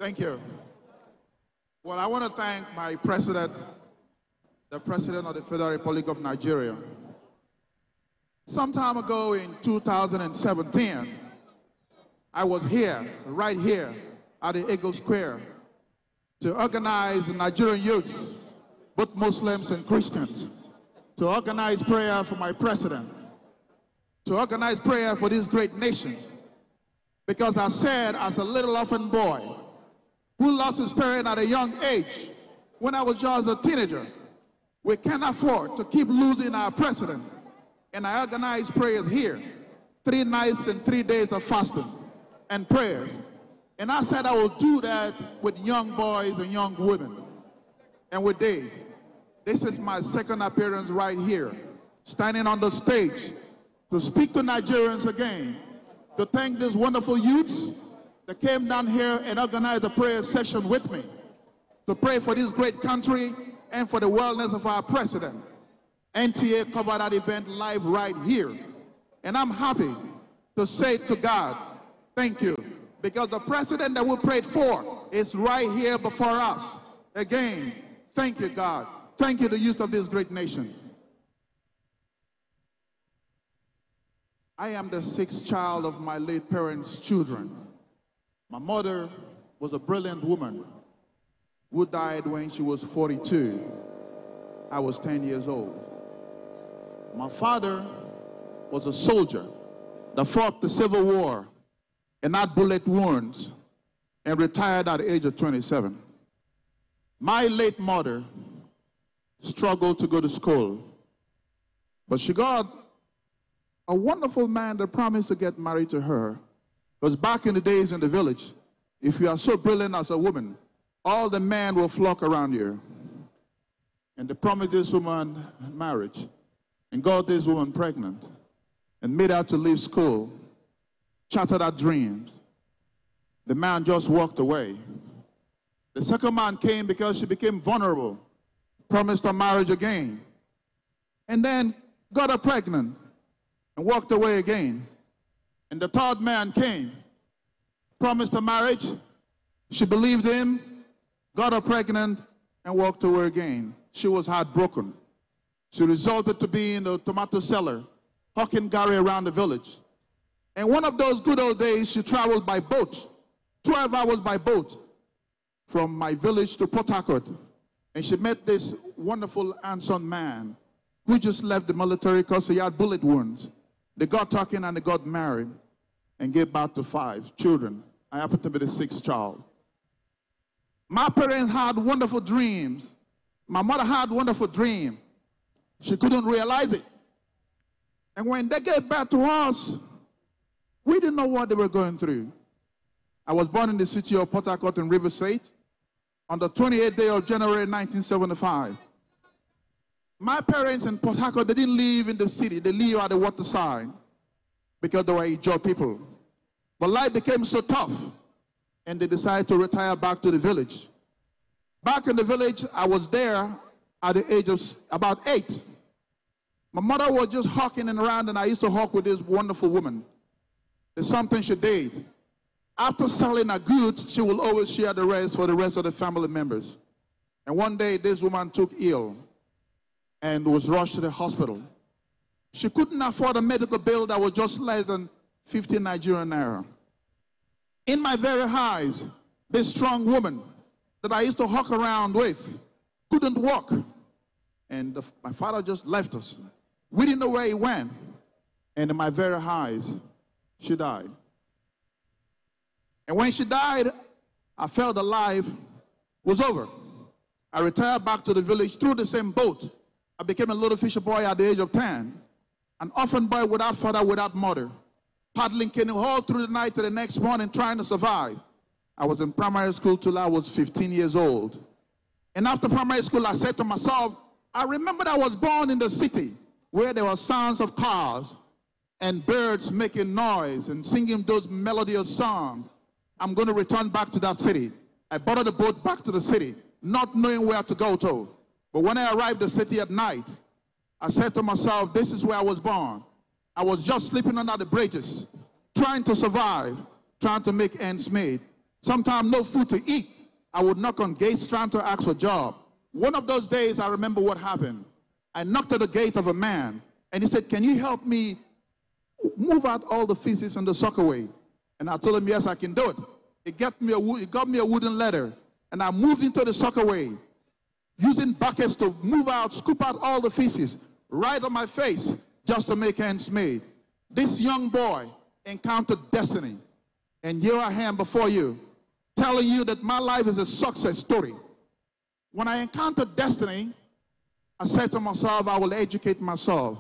Thank you. Well, I want to thank my president, the president of the Federal Republic of Nigeria. Some time ago in 2017, I was here, right here, at the Eagle Square to organize Nigerian youth, both Muslims and Christians, to organize prayer for my president, to organize prayer for this great nation. Because I said, as a little orphan boy who lost his parent at a young age, when I was just a teenager, we can't afford to keep losing our president. And I organized prayers here, 3 nights and 3 days of fasting and prayers. And I said I will do that with young boys and young women. And we did. This is my second appearance right here, standing on the stage to speak to Nigerians again, to thank these wonderful youths that came down here and organized a prayer session with me, to pray for this great country and for the wellness of our president. NTA covered that event live right here. And I'm happy to say to God, thank you, because the president that we prayed for is right here before us. Again, thank you, God. Thank you, the youth of this great nation. I am the 6th child of my late parents' children. My mother was a brilliant woman who died when she was 42. I was 10 years old. My father was a soldier that fought the Civil War and had bullet wounds and retired at the age of 27. My late mother struggled to go to school, but she got a wonderful man that promised to get married to her. Because back in the days in the village, if you are so brilliant as a woman, all the men will flock around you. And they promised this woman marriage and got this woman pregnant and made her to leave school, shattered her dreams. The man just walked away. The second man came because she became vulnerable, promised her marriage again, and then got her pregnant and walked away again. And the third man came, promised her marriage, she believed him, got her pregnant, and walked away again. She was heartbroken. She resulted to be in the tomato cellar, hawking Gary around the village. And one of those good old days, she traveled by boat, 12 hours by boat, from my village to Port Harcourt. And she met this wonderful, handsome man who just left the military because he had bullet wounds. They got talking and they got married and gave birth to 5 children. I happen to be the 6th child. My parents had wonderful dreams. My mother had wonderful dreams. She couldn't realize it. And when they gave birth to us, we didn't know what they were going through. I was born in the city of Port Harcourt in River State on the 28th day of January 1975. My parents in Port Harcourt, they didn't live in the city. They lived at the waterside because they were Ijaw people. But life became so tough, and they decided to retire back to the village. Back in the village, I was there at the age of about 8. My mother was just hawking around, and I used to hawk with this wonderful woman. There's something she did. After selling her goods, she will always share the rest for the rest of the family members. And one day, this woman took ill and was rushed to the hospital. She couldn't afford a medical bill that was just less than 50 Nigerian naira. In my very eyes, this strong woman that I used to hawk around with couldn't walk. And my father just left us. We didn't know where he went. And in my very eyes, she died. And when she died, I felt that life was over. I retired back to the village through the same boat. I became a little fisher boy at the age of 10. An orphan boy without father, without mother. Paddling canoe all through the night to the next morning trying to survive. I was in primary school till I was 15 years old. And after primary school, I said to myself, I remembered I was born in the city where there were sounds of cars and birds making noise and singing those melodious songs. I'm going to return back to that city. I boarded the boat back to the city, not knowing where to go to. But when I arrived at the city at night, I said to myself, this is where I was born. I was just sleeping under the bridges, trying to survive, trying to make ends meet. Sometimes no food to eat. I would knock on gates trying to ask for a job. One of those days, I remember what happened. I knocked at the gate of a man, and he said, "Can you help me move out all the feces on the sockaway?" And I told him, "Yes, I can do it." He got me a wooden ladder, and I moved into the sockaway, using buckets to move out, scoop out all the feces right on my face just to make ends meet. This young boy encountered destiny, and here I am before you, telling you that my life is a success story. When I encountered destiny, I said to myself, I will educate myself.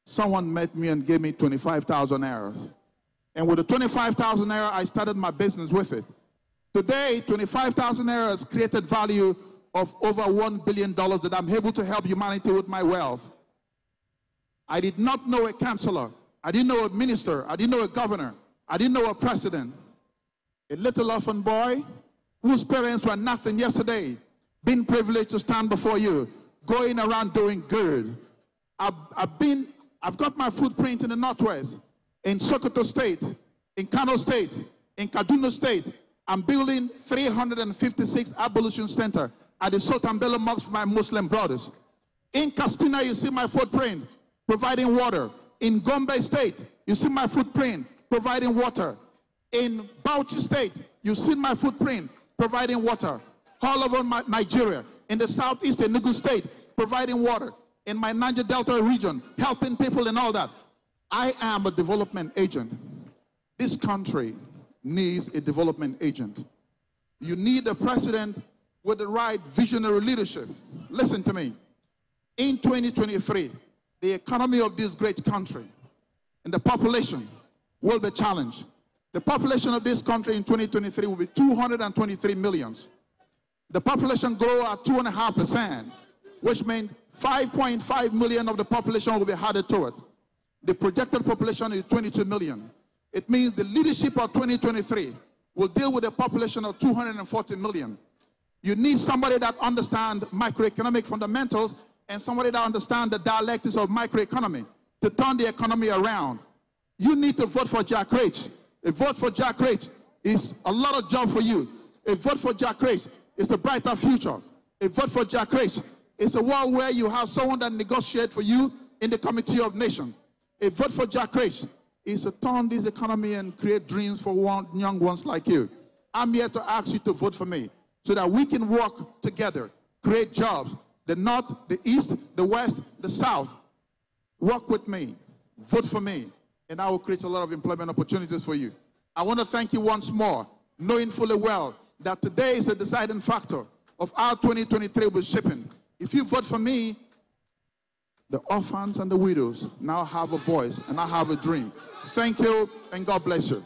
Someone met me and gave me 25,000 naira. And with the 25,000 naira, I started my business with it. Today, 25,000 naira has created value of over $1 billion that I'm able to help humanity with my wealth. I did not know a counselor. I didn't know a minister. I didn't know a governor. I didn't know a president. A little orphan boy whose parents were nothing yesterday, being privileged to stand before you, going around doing good. I've got my footprint in the Northwest, in Sokoto State, in Kano State, in Kaduna State. I'm building 356 abolition center at the Sultan Bello Mosque for my Muslim brothers. In Castina, you see my footprint, providing water. In Gombe State, you see my footprint, providing water. In Bauchi State, you see my footprint, providing water. All over Nigeria, in the southeast Enugu State, providing water. In my Niger Delta region, helping people and all that. I am a development agent. This country needs a development agent. You need a president with the right visionary leadership. Listen to me. In 2023, the economy of this great country and the population will be challenged. The population of this country in 2023 will be 223 million. The population grow at 2.5%, which means 5.5 million of the population will be added to it. The projected population is 22 million. It means the leadership of 2023 will deal with a population of 240 million. You need somebody that understands microeconomic fundamentals and somebody that understands the dialectics of microeconomy to turn the economy around. You need to vote for Jack Rich. A vote for Jack Rich is a lot of job for you. A vote for Jack Rich is a brighter future. A vote for Jack Rich is a world where you have someone that negotiates for you in the Committee of Nations. A vote for Jack Rich is to turn this economy and create dreams for young ones like you. I'm here to ask you to vote for me so that we can work together, create jobs. The North, the East, the West, the South. Work with me. Vote for me. And I will create a lot of employment opportunities for you. I want to thank you once more, knowing fully well that today is a deciding factor of how 2023 will be shaping. If you vote for me, the orphans and the widows now have a voice and I have a dream. Thank you and God bless you.